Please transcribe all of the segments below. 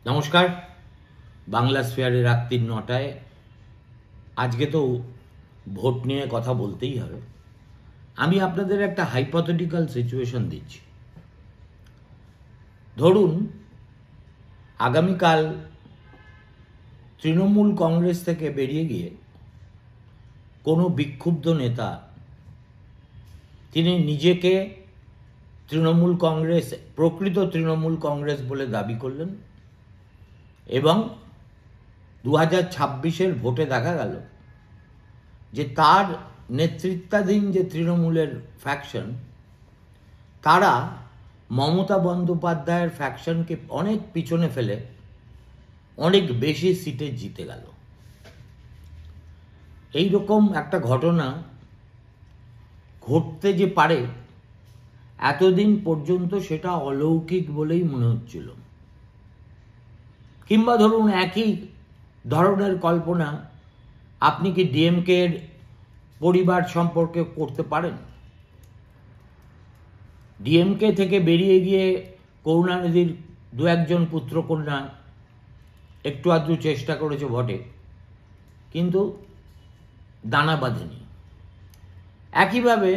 নমস্কার। বাংলা স্ফিয়ারে রাত ৯:৩০ আজকে তো ভোট নিয়ে কথা বলতেই হবে। আমি আপনাদের একটা হাইপোথেটিক্যাল সিচুয়েশন দিচ্ছি। ধরুন আগামীকাল তৃণমূল কংগ্রেস থেকে বেরিয়ে গিয়ে কোনো বিক্ষুব্ধ নেতা, তিনি নিজেকে তৃণমূল কংগ্রেস, প্রকৃত তৃণমূল কংগ্রেস বলে দাবি করলেন এবং 2026-এর ভোটে দেখা গেল যে তার নেতৃত্বাধীন যে তৃণমূলের ফ্যাকশন, তারা মমতা বন্দ্যোপাধ্যায়ের ফ্যাকশনকে অনেক পিছনে ফেলে অনেক বেশি সিটে জিতে গেল। এই রকম একটা ঘটনা ঘটতে যে পারে এতদিন পর্যন্ত সেটা অলৌকিক বলেই মনে হচ্ছিল। কিংবা ধরুন একই ধরনের কল্পনা আপনি কি ডিএমকের পরিবার সম্পর্কে করতে পারেন? ডিএমকে থেকে বেরিয়ে গিয়ে করুণানিধির দু একজন পুত্রকন্যা একটু আধটু চেষ্টা করেছে বটে, কিন্তু দানা বাঁধেনি। একইভাবে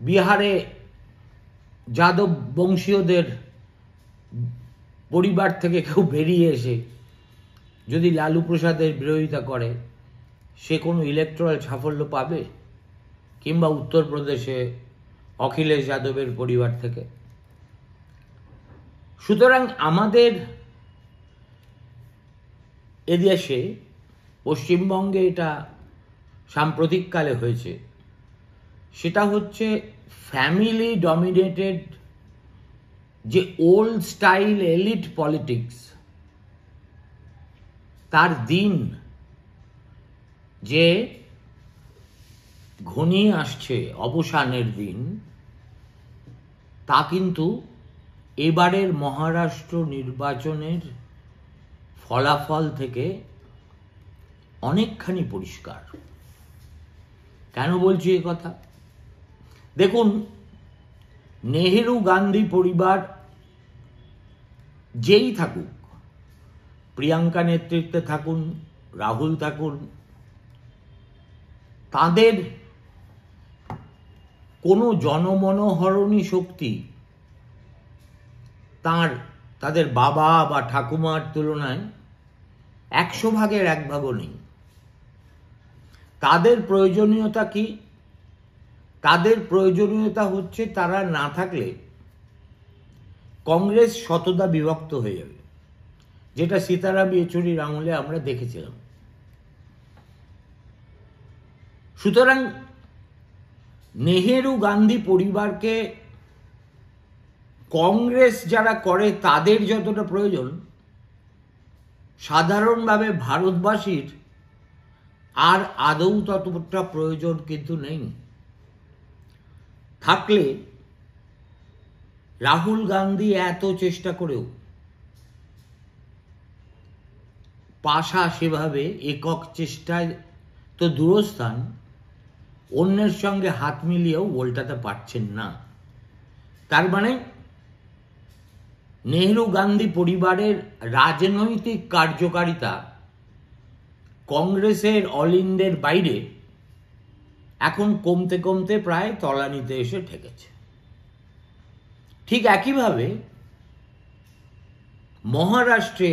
বিহারে যাদব বংশীয়দের পরিবার থেকে কেউ বেরিয়ে এসে যদি লালু প্রসাদের বিরোধিতা করে, সে কোনো ইলেকট্রাল সাফল্য পাবে? কিংবা উত্তরপ্রদেশে অখিলেশ যাদবের পরিবার থেকে। সুতরাং আমাদের এদেশে, পশ্চিমবঙ্গে এটা সাম্প্রতিককালে হয়েছে, সেটা হচ্ছে ফ্যামিলি ডমিনেটেড যে ওল্ড স্টাইল এলিট পলিটিক্স, তার দিন যে ঘনিয়ে আসছে, অবসানের দিন, তা কিন্তু এবারের মহারাষ্ট্র নির্বাচনের ফলাফল থেকে অনেকখানি পরিষ্কার। কেন বলছি এ কথা? দেখুন, নেহেরু গান্ধী পরিবার যেই থাকুক, প্রিয়াঙ্কা নেতৃত্বে থাকুন, রাহুল থাকুন, তাদের কোনো জনমনোহরণী শক্তি তাদের বাবা বা ঠাকুমার তুলনায় 100 ভাগের 1 ভাগও নেই। তাদের প্রয়োজনীয়তা কি? তাদের প্রয়োজনীয়তা হচ্ছে তারা না থাকলে কংগ্রেস শতদা বিভক্ত হয়ে যাবে, যেটা সীতারাম ইয়েচুরির আমলে আমরা দেখেছিলাম। সুতরাং নেহেরু গান্ধী পরিবারকে কংগ্রেস যারা করে তাদের যতটা প্রয়োজন, সাধারণভাবে ভারতবাসীর আর আদৌ ততটা প্রয়োজন কিন্তু নেই। থাকলে রাহুল গান্ধী এত চেষ্টা করেও পাশা সেভাবে একক চেষ্টায় তো দূরস্থান, অন্যের সঙ্গে হাত মিলিয়েও ওল্টাতে পারছেন না। তার মানে নেহেরু গান্ধী পরিবারের রাজনৈতিক কার্যকারিতা কংগ্রেসের অল ইন্ডিয়ার বাইরে এখন কমতে কমতে প্রায় তলানিতে এসে ঠেকেছে। ঠিক একইভাবে মহারাষ্ট্রে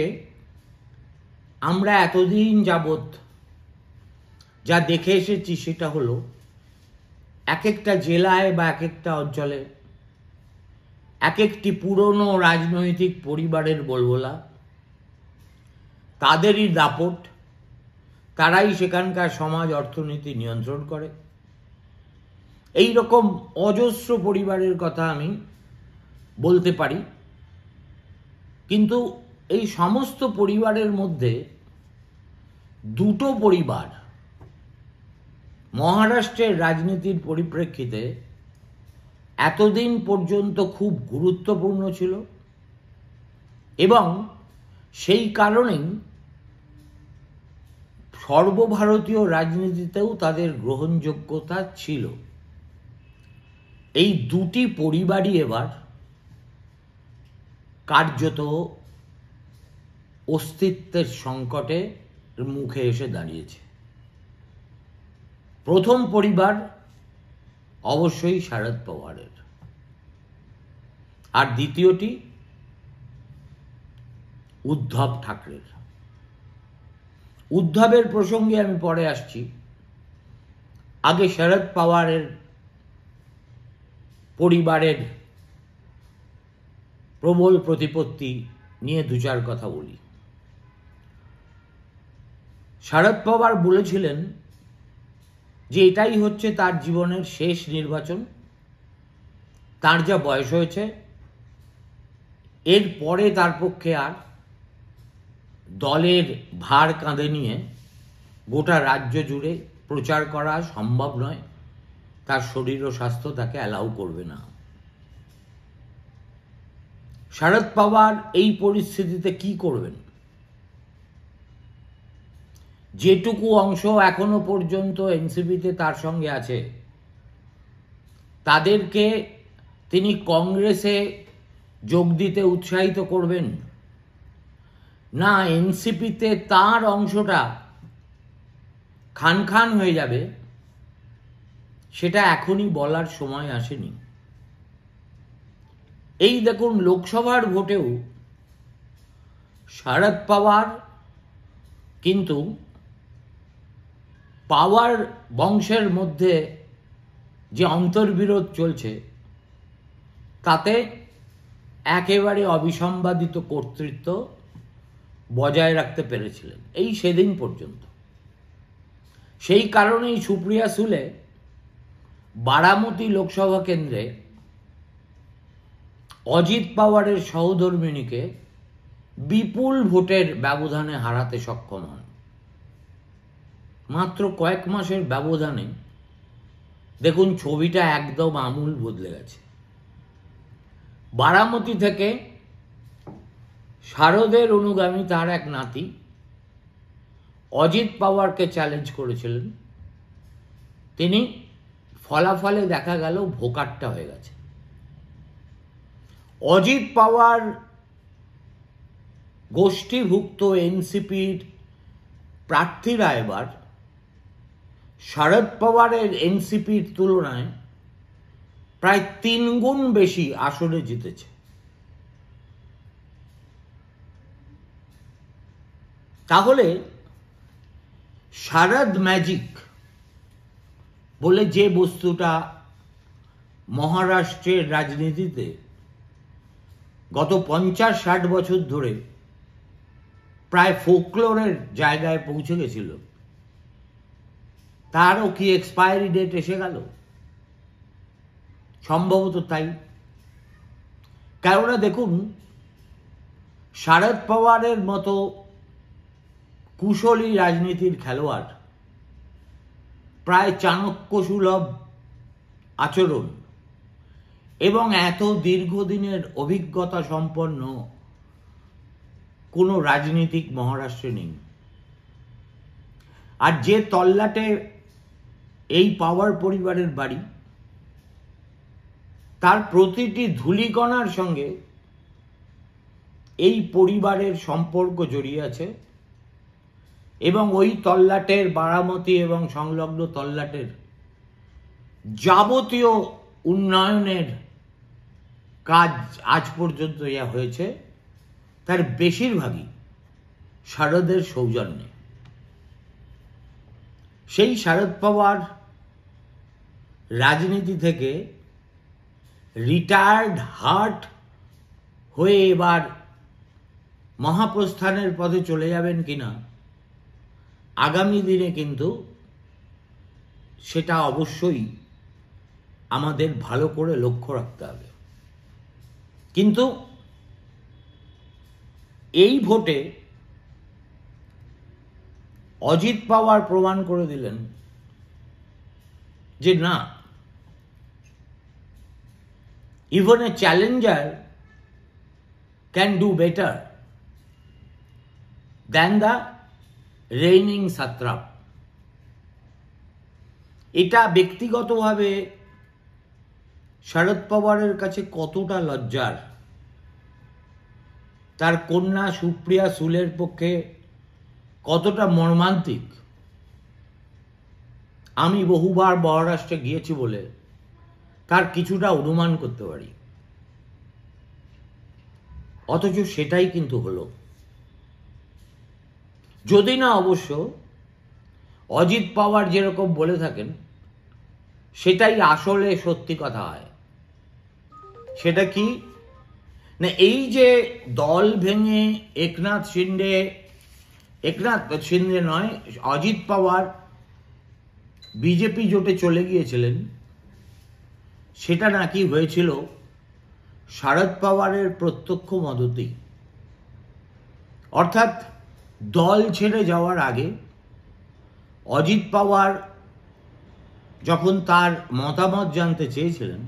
আমরা এতদিন যাবৎ যা দেখে এসেছি সেটা হলো এক একটা জেলায় বা এক একটা অঞ্চলে এক একটি পুরনো রাজনৈতিক পরিবারের বলবোলা, তাদেরই দাপট, তারাই সেখানকার সমাজ অর্থনীতি নিয়ন্ত্রণ করে। এই রকম অজস্র পরিবারের কথা আমি বলতে পারি। কিন্তু এই সমস্ত পরিবারের মধ্যে দুটো পরিবার মহারাষ্ট্রের রাজনীতির পরিপ্রেক্ষিতে এতদিন পর্যন্ত খুব গুরুত্বপূর্ণ ছিল এবং সেই কারণেই সর্বভারতীয় রাজনীতিতেও তাদের গ্রহণযোগ্যতা ছিল। এই দুটি পরিবারই এবার কার্যত অস্তিত্বের সংকটে মুখে এসে দাঁড়িয়েছে। প্রথম পরিবার অবশ্যই শরদ পাওয়ারের, আর দ্বিতীয়টি উদ্ধব ঠাকরের। উদ্ধবের প্রসঙ্গে আমি পরে আসছি, আগে শরদ পাওয়ারের পরিবারের প্রবল প্রতিপত্তি নিয়ে দু চার কথা বলি। শরদ পাওয়ার বলেছিলেন যে এটাই হচ্ছে তার জীবনের শেষ নির্বাচন, তার যা বয়স হয়েছে এর পরে তার পক্ষে আর দলের ভার কাঁধে নিয়ে গোটা রাজ্য জুড়ে প্রচার করা সম্ভব নয়, তার শরীর ও স্বাস্থ্য তাকে অ্যালাউ করবে না। শরদ পাওয়ার এই পরিস্থিতিতে কি করবেন? যেটুকু অংশ এখনো পর্যন্ত এনসিপিতে তার সঙ্গে আছে তাদেরকে তিনি কংগ্রেসে যোগ দিতে উৎসাহিত করবেন, না এনসিপিতে তার অংশটা খান খান হয়ে যাবে, সেটা এখনই বলার সময় আসেনি। এই দেখুন, লোকসভার ভোটেও শরদ পাওয়ার কিন্তু পাওয়ার বংশের মধ্যে যে অন্তর্বিরোধ চলছে তাতে একেবারে অবিসম্বাদিত কর্তৃত্ব বজায় রাখতে পেরেছিলেন এই সেদিন পর্যন্ত। সেই কারণেই সুপ্রিয়া সুলে বারামতি লোকসভা কেন্দ্রে অজিত পাওয়ারের সহধর্মিণীকে বিপুল ভোটের ব্যবধানে হারাতে সক্ষম হন। মাত্র কয়েক মাসের ব্যবধানে দেখুন ছবিটা একদম আমূল বদলে গেছে। বারামতি থেকে শারদের অনুগামী তার এক নাতি অজিত পাওয়ারকে চ্যালেঞ্জ করেছিলেন, তিনি ফলাফলে দেখা গেল ভোকাট্টা হয়ে গেছে। অজিত পাওয়ার গোষ্ঠীভুক্ত এনসিপির প্রার্থীরা এবার শরদ পাওয়ারের এনসিপির তুলনায় প্রায় 3 গুণ বেশি আসনে জিতেছে। তাহলে শরদ ম্যাজিক বলে যে বস্তুটা মহারাষ্ট্রের রাজনীতিতে গত 50-60 বছর ধরে প্রায় ফোকলোরের জায়গায় পৌঁছে গেছিল, তারও কি এক্সপায়ারি ডেট এসে গেল? সম্ভবত তাই। কেননা দেখুন, শরদ পাওয়ারের মতো কুশলী রাজনীতির খেলোয়াড়, প্রায় চাণক্য সুলভ আচরণ এবং এত দীর্ঘদিনের অভিজ্ঞতা সম্পন্ন কোনো রাজনীতিক মহারাষ্ট্রে নেই। আর যে তল্লাটে এই পাওয়ার পরিবারের বাড়ি, তার প্রতিটি ধূলিকণার সঙ্গে এই পরিবারের সম্পর্ক জড়িয়ে আছে এবং ওই তল্লাটের বারামতি এবং সংলগ্ন তল্লাটের যাবতীয় উন্নয়নের কাজ আজ পর্যন্ত যা হয়েছে তার বেশিরভাগই শরদের সৌজন্যে। সেই শরদ পাওয়ার রাজনীতি থেকে রিটায়ার্ড হার্ট হয়ে এবার মহাপ্রস্থানের পথে চলে যাবেন কিনা আগামী দিনে কিন্তু সেটা অবশ্যই আমাদের ভালো করে লক্ষ্য রাখতে হবে। কিন্তু এই ভোটে অজিত পাওয়ার প্রমাণ করে দিলেন যে না, even a challenger can do better than the reigning satrap. এটা ব্যক্তিগতভাবে শরদ পাওয়ারের কাছে কতটা লজ্জার তার কন্যা সুপ্রিয়া সুলের পক্ষে কতটা মর্মান্তিক আমি বহুবার মহারাষ্ট্রে গিয়েছি বলে তার কিছুটা অনুমান করতে পারি। অথচ সেটাই কিন্তু হলো, যদি না অবশ্য অজিত পাওয়ার যেরকম বলে থাকেন সেটাই আসলে সত্যি কথা হয়। সেটা কি না, এই যে দল ভেঙে একনাথ শিন্দে নয়, অজিত পাওয়ার বিজেপি জোটে চলে গিয়েছিলেন, সেটা নাকি হয়েছিল শরদ পাওয়ারের প্রত্যক্ষ মদতেই। অর্থাৎ দল ছেড়ে যাওয়ার আগে অজিত পাওয়ার যখন তার মতামত জানতে চেয়েছিলেন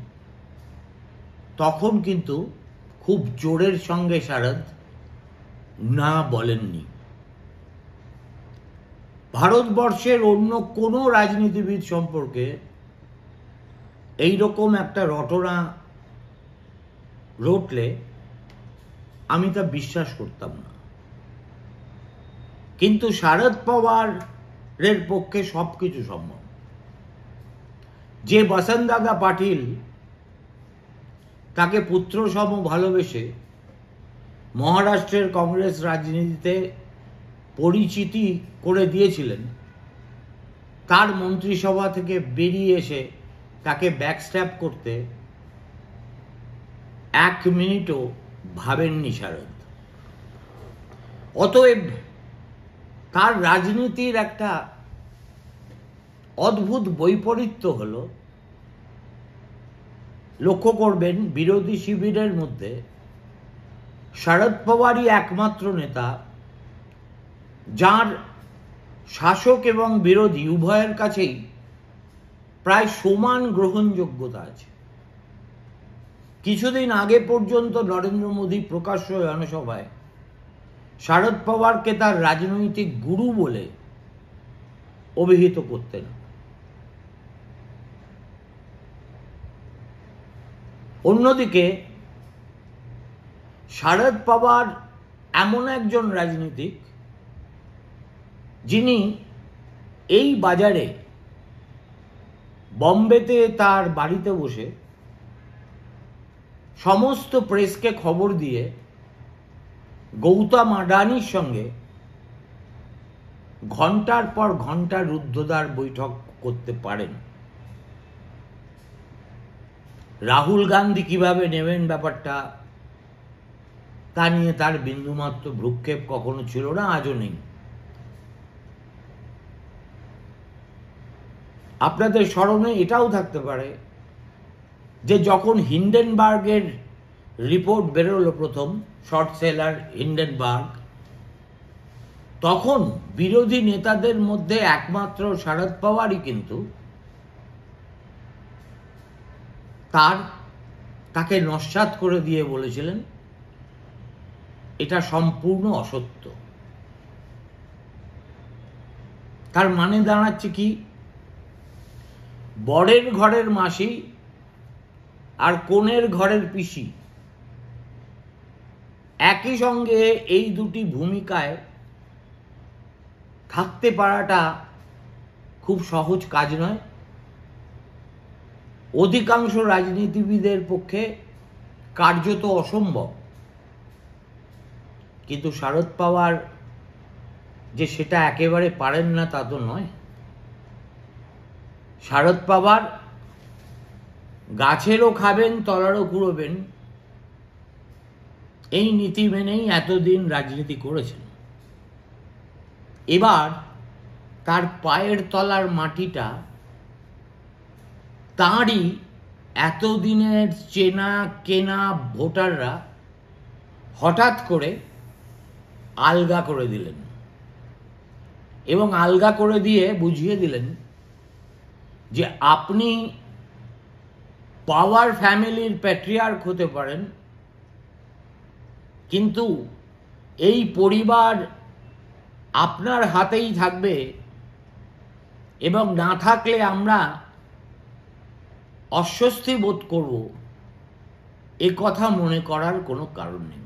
তখন কিন্তু খুব জোরের সঙ্গে শরদ না বলেননি। ভারতবর্ষের অন্য কোনো রাজনীতিবিদ সম্পর্কে এইরকম একটা রটনা রটলে আমি তা বিশ্বাস করতাম না, কিন্তু শরদ পাওয়ারের পক্ষে সবকিছু সম্ভব। যে বসন্তদাদা পাটিল তাকে পুত্র সম ভালোবেসে মহারাষ্ট্রের কংগ্রেস রাজনীতিতে পরিচিতি করে দিয়েছিলেন, তার মন্ত্রিসভা থেকে বেরিয়ে এসে তাকে ব্যাকস্ট্যাপ করতে এক মিনিটও ভাবেননি শরদ। অতএব তার রাজনীতির একটা অদ্ভুত বৈপরীত্য হলো, লক্ষ্য করবেন বিরোধী শিবিরের মধ্যে শরদ পাওয়ারই একমাত্র নেতা যার শাসক এবং বিরোধী উভয়ের কাছেই প্রায় সমান গ্রহণযোগ্যতা আছে। কিছুদিন আগে পর্যন্ত নরেন্দ্র মোদী প্রকাশ্য জনসভায় শরদ পাওয়ারকে তার রাজনৈতিক গুরু বলে অভিহিত করতেন। অন্যদিকে শরদ পাওয়ার এমন একজন রাজনীতিক যিনি এই বাজারে বম্বেতে তার বাড়িতে বসে সমস্ত প্রেসকে খবর দিয়ে গৌতম আডানির সঙ্গে ঘন্টার পর ঘন্টা রুদ্ধদ্বার বৈঠক করতে পারেন। রাহুল গান্ধী কিভাবে নেবেন ব্যাপারটা, তা নিয়ে তার বিন্দুমাত্র ভ্রুক্ষেপ কখনো ছিল না, আজও নেই। আপনাদের স্মরণে এটাও থাকতে পারে যে যখন হিন্ডেনবার্গের রিপোর্ট বেরোলো প্রথম, শর্ট সেলার হিন্ডেনবার্গ, তখন বিরোধী নেতাদের মধ্যে একমাত্র শরদ পাওয়ারই কিন্তু তাকে নস্যাৎ করে দিয়ে বলেছিলেন এটা সম্পূর্ণ অসত্য। তার মানে দাঁড়াচ্ছে কি, বরের ঘরের মাসি আর কনের ঘরের পিসি একই সঙ্গে এই দুটি ভূমিকায় থাকতে পারাটা খুব সহজ কাজ নয়। অধিকাংশ রাজনীতিবিদের পক্ষে কার্যত অসম্ভব। কিন্তু শরদ পাওয়ার যে সেটা একেবারে পারেন না তা তো নয়। শরদ পাওয়ার গাছেরও খাবেন তলারও কুড়োবেন, এই নীতি মেনেই এতদিন রাজনীতি করেছেন। এবার তার পায়ের তলার মাটিটা তাঁরই এতদিনের চেনা কেনা ভোটাররা হঠাৎ করে আলগা করে দিলেন, এবং আলগা করে দিয়ে বুঝিয়ে দিলেন যে আপনি পাওয়ার ফ্যামিলির প্যাট্রিয়ার্ক হতে পারেন, কিন্তু এই পরিবার আপনার হাতেই থাকবে, এবং না থাকলে আমরা অস্বস্তি বোধ করব, এ কথা মনে করার কোনো কারণ নেই।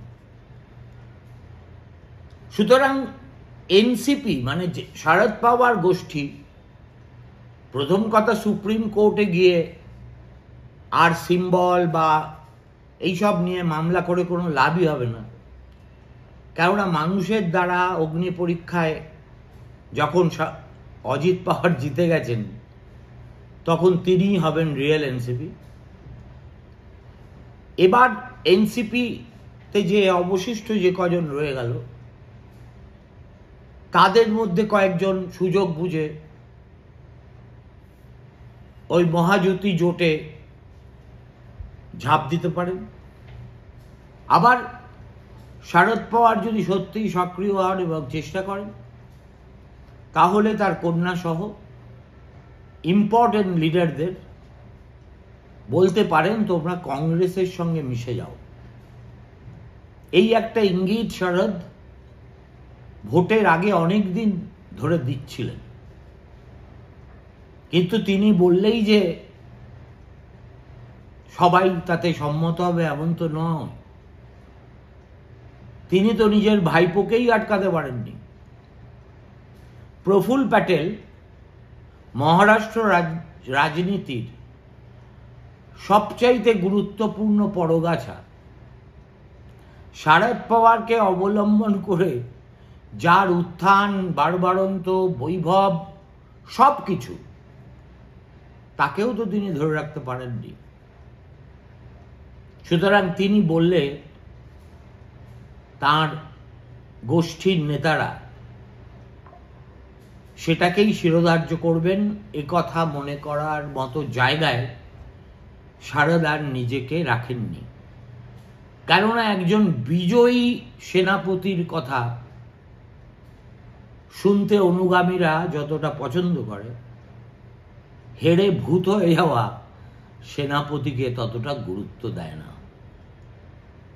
সুতরাং এনসিপি মানে শরদ পাওয়ার গোষ্ঠী প্রথম কথা সুপ্রিম কোর্টে গিয়ে আর সিম্বল বা এইসব নিয়ে মামলা করে কোনো লাভই হবে না, কেননা মানুষের দ্বারা অগ্নি পরীক্ষায় যখন অজিত পাওয়ার জিতে গেছেন তখন তিনিই হবেন রিয়েল এনসিপি। এবার এনসিপিতে যে অবশিষ্ট যে কজন রয়ে গেল তাদের মধ্যে কয়েকজন সুযোগ বুঝে ওই মহাজ্যোতি জোটে ঝাঁপ দিতে পারেন। আবার শরদ পাওয়ার যদি সত্যিই সক্রিয় হন এবং চেষ্টা করেন তাহলে তার কন্যা সহ ইম্পর্টেন্ট লিডারদের বলতে পারেন তোমরা কংগ্রেসের সঙ্গে মিশে যাও। এই একটা ইঙ্গিত শরদ ভোটের আগে অনেক দিন ধরে দিচ্ছিলেন, কিন্তু তিনি বললেই যে সবাই তাতে সম্মত হবে এমন তো নয়। তিনি তো নিজের ভাইপোকেই আটকাতে পারেননি। প্রফুল্ল প্যাটেল মহারাষ্ট্র রাজনীতির সবচাইতে গুরুত্বপূর্ণ পরগাছা। শরদ পাওয়ারকে অবলম্বন করে যার উত্থান, বাড়বাড়ন্ত, বৈভব সব কিছু, তাকেও তো তিনি ধরে রাখতে পারেননি। সুতরাং তিনি বললে তার গোষ্ঠীর নেতারা সেটাকেই শিরোধার্য করবেন, এ কথা মনে করার মতো জায়গায় শরদ আর নিজেকে রাখেননি। কেননা একজন বিজয়ী সেনাপতির কথা শুনতে অনুগামীরা যতটা পছন্দ করে, হেরে ভূত হয়ে যাওয়া সেনাপতিকে ততটা গুরুত্ব দেয় না।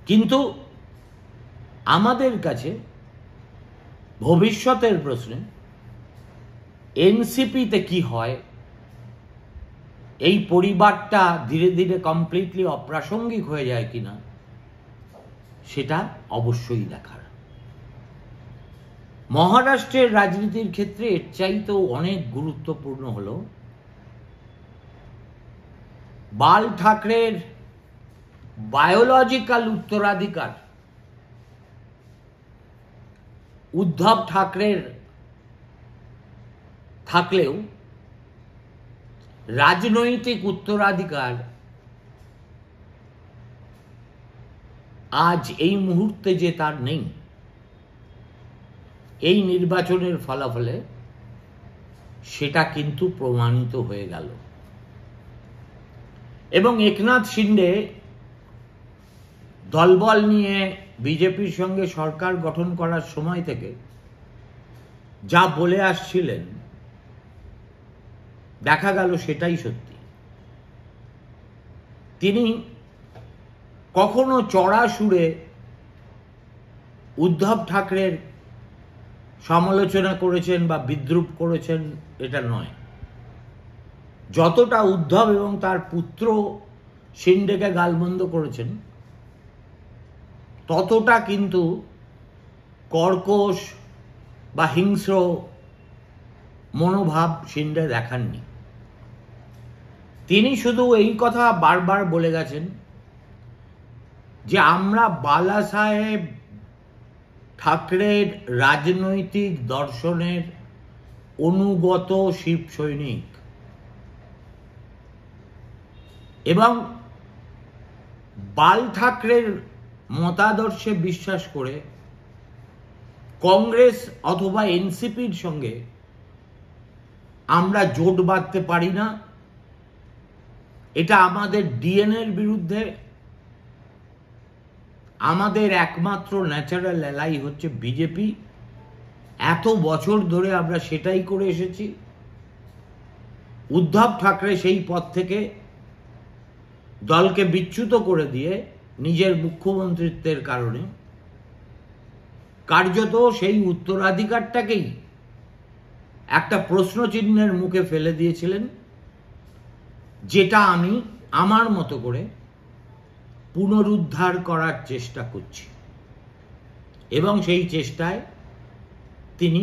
কিন্তু আমাদের কাছে ভবিষ্যতের প্রশ্নে এনসিপিতে কি হয়, এই পরিবারটা ধীরে ধীরে কমপ্লিটলি অপ্রাসঙ্গিক হয়ে যায় কিনা, সেটা অবশ্যই দেখার। মহারাষ্ট্রের রাজনীতির ক্ষেত্রে এর চাইতেও অনেক গুরুত্বপূর্ণ হলো বাল ঠাকরের বায়োলজিক্যাল উত্তরাধিকার উদ্ধব ঠাকরের থাকলেও রাজনৈতিক উত্তরাধিকার আজ এই মুহূর্তে যে তার নেই, এই নির্বাচনের ফলাফলে সেটা কিন্তু প্রমাণিত হয়ে গেল। এবং একনাথ শিন্ডে দলবল নিয়ে বিজেপির সঙ্গে সরকার গঠন করার সময় থেকে যা বলে আসছিলেন দেখা গেল সেটাই সত্যি। তিনি কখনো চড়া সুরে উদ্ধব ঠাকরের সমালোচনা করেছেন বা বিদ্রূপ করেছেন এটা নয়, যতটা উদ্ধব এবং তার পুত্র শিন্ডেকে গালমন্দ করেছেন ততটা কিন্তু কর্কশ বা হিংস্র মনোভাব শিন্ডে দেখাননি। তিনি শুধু এই কথা বারবার বলে গেছেন যে আমরা বালা সাহেব ঠাকরের রাজনৈতিক দর্শনের অনুগত শিব সৈনিক এবং বাল ঠাকরের মতাদর্শে বিশ্বাস করে কংগ্রেস অথবা এনসিপির সঙ্গে আমরা জোট বাঁধতে পারি না, এটা আমাদের ডিএনএর বিরুদ্ধে। আমাদের একমাত্র ন্যাচারাল অ্যালাই হচ্ছে বিজেপি, এত বছর ধরে আমরা সেটাই করে এসেছি। উদ্ধব ঠাকরে সেই পথ থেকে দলকে বিচ্যুত করে দিয়ে নিজের মুখ্যমন্ত্রিত্বের কারণে কার্যত সেই উত্তরাধিকারটাকেই একটা প্রশ্নচিহ্নের মুখে ফেলে দিয়েছিলেন, যেটা আমি আমার মতো করে পুনরুদ্ধার করার চেষ্টা করছি এবং সেই চেষ্টায় তিনি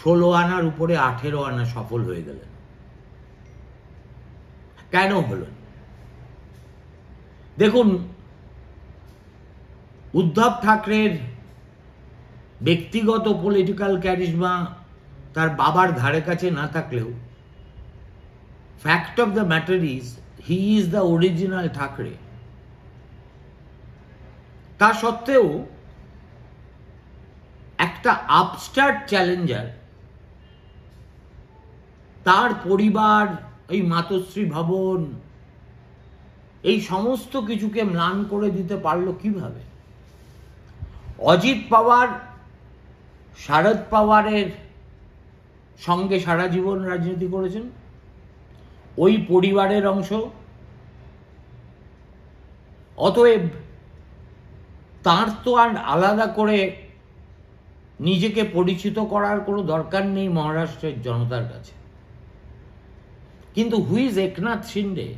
16 আনার উপরে 18 আনা সফল হয়ে গেলেন। কেন হলেন? দেখুন, উদ্ধব ঠাকরের ব্যক্তিগত পলিটিক্যাল ক্যারিজমা তার বাবার ধারে কাছে না থাকলেও fact of the matter is he is the original Thackeray. তা সত্ত্বেও একটা আপস্টার্ট চ্যালেঞ্জার তার পরিবার, এই মাতশ্রী ভবন, এই সমস্ত কিছুকে ম্লান করে দিতে পারলো কিভাবে? অজিত পাওয়ার শারদ পাওয়ারের সঙ্গে সারা জীবন রাজনীতি করেছেন, ওই পরিবারের অংশ। অতএব তার তো আর আলাদা করে নিজেকে পরিচিত করার কোনো দরকার নেই মহারাষ্ট্রের জনতার কাছে। কিন্তু who is Eknath Shinde?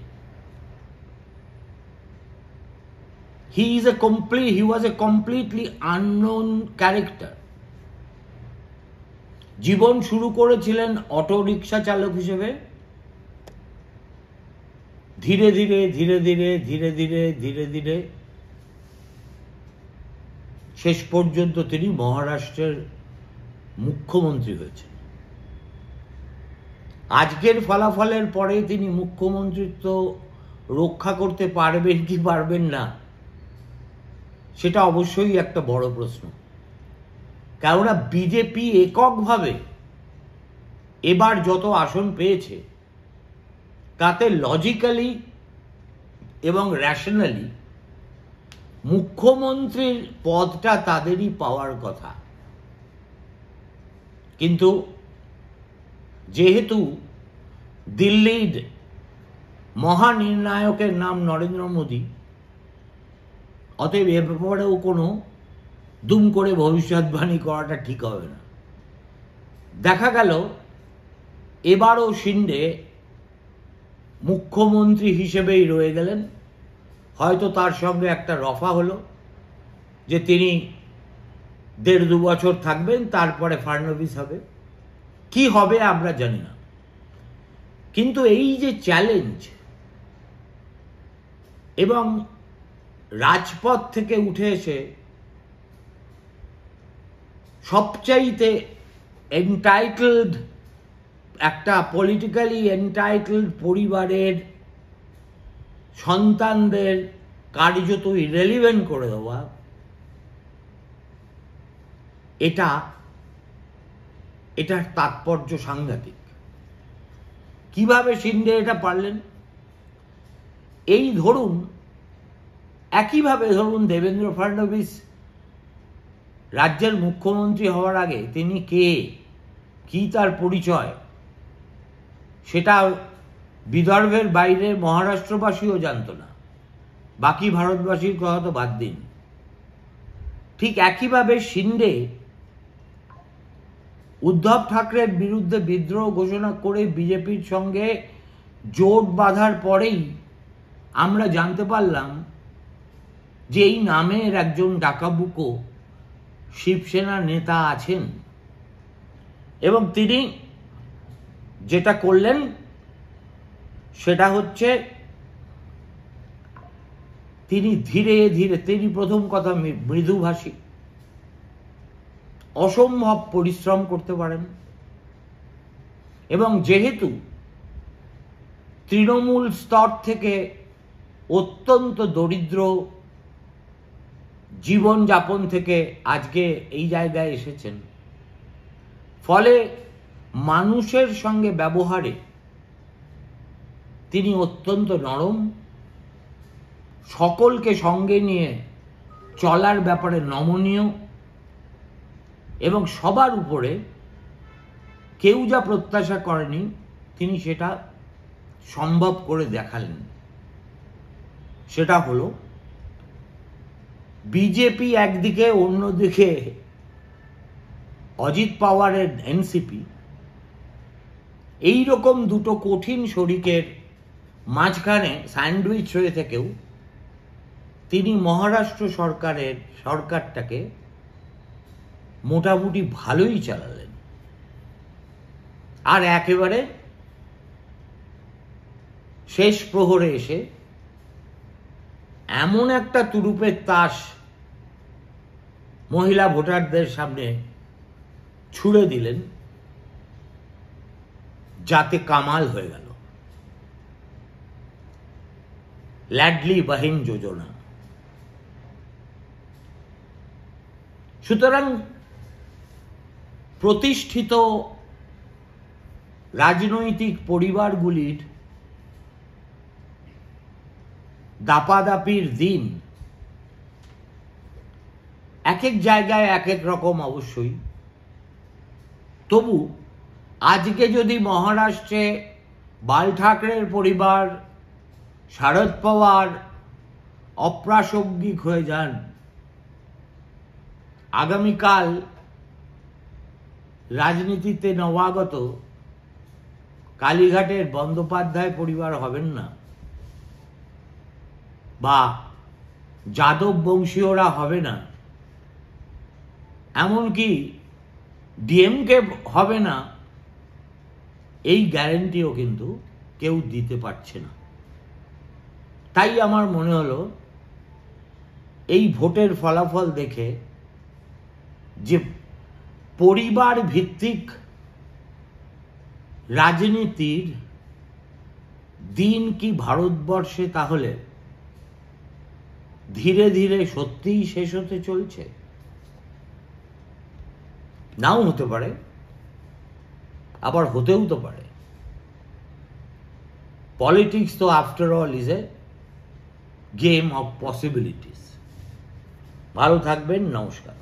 He was a completely unknown character. জীবন শুরু করেছিলেন অটো রিক্সা চালক হিসেবে, ধীরে ধীরে ধীরে ধীরে ধীরে ধীরে ধীরে ধীরে শেষ পর্যন্ত তিনি মহারাষ্ট্রের মুখ্যমন্ত্রী হয়েছেন। আজকের ফলাফলের পরে তিনি মুখ্যমন্ত্রিত্ব রক্ষা করতে পারবেন কি পারবেন না, সেটা অবশ্যই একটা বড় প্রশ্ন। কেননা বিজেপি এককভাবে এবার যত আসন পেয়েছে তাতে লজিক্যালি এবং র্যাশনালি মুখ্যমন্ত্রীর পদটা তাদেরই পাওয়ার কথা। কিন্তু যেহেতু দিল্লির মহানির্ণায়কের নাম নরেন্দ্র মোদী, অতএব এ ব্যাপারেও কোনো দুম করে ভবিষ্যৎবাণী করাটা ঠিক হবে না। দেখা গেল এবারও শিন্ডে মুখ্যমন্ত্রী হিসেবেই রয়ে গেলেন। হয়তো তার সঙ্গে একটা রফা হলো যে তিনি 1.5-2 বছর থাকবেন, তারপরে ফাড়নবিস হবে। কি হবে আমরা জানি না। কিন্তু এই যে চ্যালেঞ্জ এবং রাজপথ থেকে উঠে এসে সবচাইতে এন্টাইটেলড একটা পলিটিক্যালি এন্টাইটেলড পরিবারের সন্তানদের কার্যত ইরেলিভেন্ট করে দেওয়া, এটার তাৎপর্য সাংঘাতিক। কিভাবে শিন্ডে এটা পারলেন? এই ধরুন, একইভাবে ধরুন দেবেন্দ্র ফডনবিস রাজ্যের মুখ্যমন্ত্রী হওয়ার আগে তিনি কে, কি তার পরিচয়, সেটা বিদর্ভের বাইরে মহারাষ্ট্রবাসীও জানত না, বাকি ভারতবাসীর কথা তো বাদ দিন। ঠিক একইভাবে শিন্ডে উদ্ধব ঠাকরের বিরুদ্ধে বিদ্রোহ ঘোষণা করে বিজেপির সঙ্গে জোট বাঁধার পরেই আমরা জানতে পারলাম যে এই নামের একজন ডাকাবুকো শিবসেনার নেতা আছেন, এবং তিনি যেটা করলেন সেটা হচ্ছে তিনি ধীরে ধীরে, তিনি প্রথম কথা মৃদুভাষী, অসম্ভব পরিশ্রম করতে পারেন, এবং যেহেতু তৃণমূল স্তর থেকে অত্যন্ত দরিদ্র জীবনযাপন থেকে আজকে এই জায়গায় এসেছেন, ফলে মানুষের সঙ্গে ব্যবহারে তিনি অত্যন্ত নরম, সকলকে সঙ্গে নিয়ে চলার ব্যাপারে নমনীয়, এবং সবার উপরে কেউ যা প্রত্যাশা করেনি তিনি সেটা সম্ভব করে দেখালেন। সেটা হলো বিজেপি একদিকে, অন্যদিকে অজিত পাওয়ারের এনসিপি, এইরকম দুটো কঠিন শরিকের মাঝখানে স্যান্ডউইচ হয়ে থেকেও তিনি মহারাষ্ট্র সরকারটাকে মোটামুটি ভালোই চালালেন। আর একেবারে শেষ প্রহরে এসে এমন একটা তুরুপের তাস মহিলা ভোটারদের সামনে ছুড়ে দিলেন যাতে কামাল হয়ে গেল। ল্যাডলি বাহিন যোজনা। সুতরাং প্রতিষ্ঠিত রাজনৈতিক পরিবারগুলির দাপাদাপির দিন এক এক জায়গায় এক এক রকম অবশ্যই, তবু আজকে যদি মহারাষ্ট্রে বাল ঠাকরের পরিবার শারদ পাওয়ার অপ্রাসঙ্গিক হয়ে যান, আগামীকাল রাজনীতিতে নবাগত কালীঘাটের বন্দ্যোপাধ্যায় পরিবার হবেন না, বা যাদব বংশীয়রা হবে না, এমনকি ডিএমকে হবে না, এই গ্যারেন্টিও কিন্তু কেউ দিতে পারছে না। তাই আমার মনে হলো এই ভোটের ফলাফল দেখে যে পরিবার ভিত্তিক রাজনীতির দিন কি ভারতবর্ষে তাহলে ধীরে ধীরে সত্যিই শেষ হতে চলছে? নাও হতে পারে, আবার হতেও তো পারে। পলিটিক্স তো after all is a game of possibilities. ভালো থাকবেন, নমস্কার।